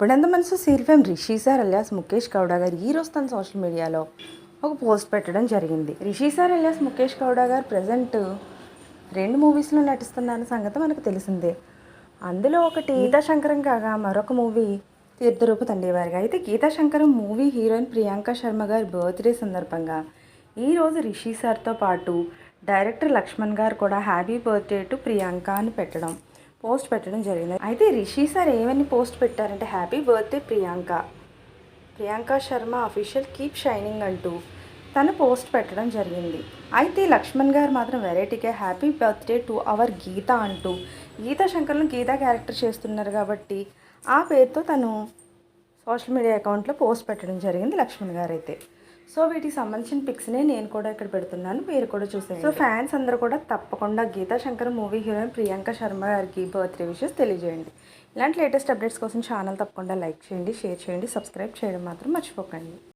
అప్పుడంత మనసు serial Rishi sir alias Mukesh Gowda గారు ఈరోజు తన సోషల్ మీడియాలో ఒక పోస్ట్ పెట్టడం జరిగింది. రిషి సార్ అలియాస్ ముఖేష్ గౌడ గారు ప్రజెంట్ 2 మూవీస్లో నటిస్తున్న సంగతి మనకు తెలిసిందే. అందులో ఒకటి గీతాశంకరం కాగా మరొక మూవీ తీర్థరూప తండేవారిగా. అయితే గీతాశంకరం మూవీ హీరోయిన్ ప్రియాంక శర్మ గారి బర్త్డే సందర్భంగా ఈరోజు రిషి సార్తో పాటు డైరెక్టర్ లక్ష్మణ్ గారు కూడా హ్యాపీ బర్త్డే టు ప్రియాంక అని పోస్ట్ పెట్టడం జరిగింది. అయితే రిషి సార్ ఏమని పోస్ట్ పెట్టారంటే happy birthday Priyanka Sharma official keep shining అంటూ తను పోస్ట్ పెట్టడం జరిగింది. అయితే లక్ష్మణ్ గారు మాత్రం వెరైటీగా హ్యాపీ బర్త్డే టు అవర్ గీత అంటూ గీతా శంకర్లో గీతా క్యారెక్టర్ చేస్తున్నారు కాబట్టి ఆ పేరుతో తను సోషల్ మీడియా అకౌంట్లో పోస్ట్ పెట్టడం జరిగింది లక్ష్మణ్ గారు అయితే. సో వీటికి సంబంధించిన పిక్స్నే నేను కూడా ఇక్కడ పెడుతున్నాను, మీరు కూడా చూసేయండి. సో ఫ్యాన్స్ అందరూ కూడా తప్పకుండా గీతాశంకర్ మూవీ హీరోయిన్ ప్రియాంక శర్మ గారికి బర్త్డే విషెస్ తెలియజేయండి. ఇలాంటి లేటెస్ట్ అప్డేట్స్ కోసం ఛానల్ తప్పకుండా లైక్ చేయండి, షేర్ చేయండి, సబ్స్క్రైబ్ చేయడం మాత్రం మర్చిపోకండి.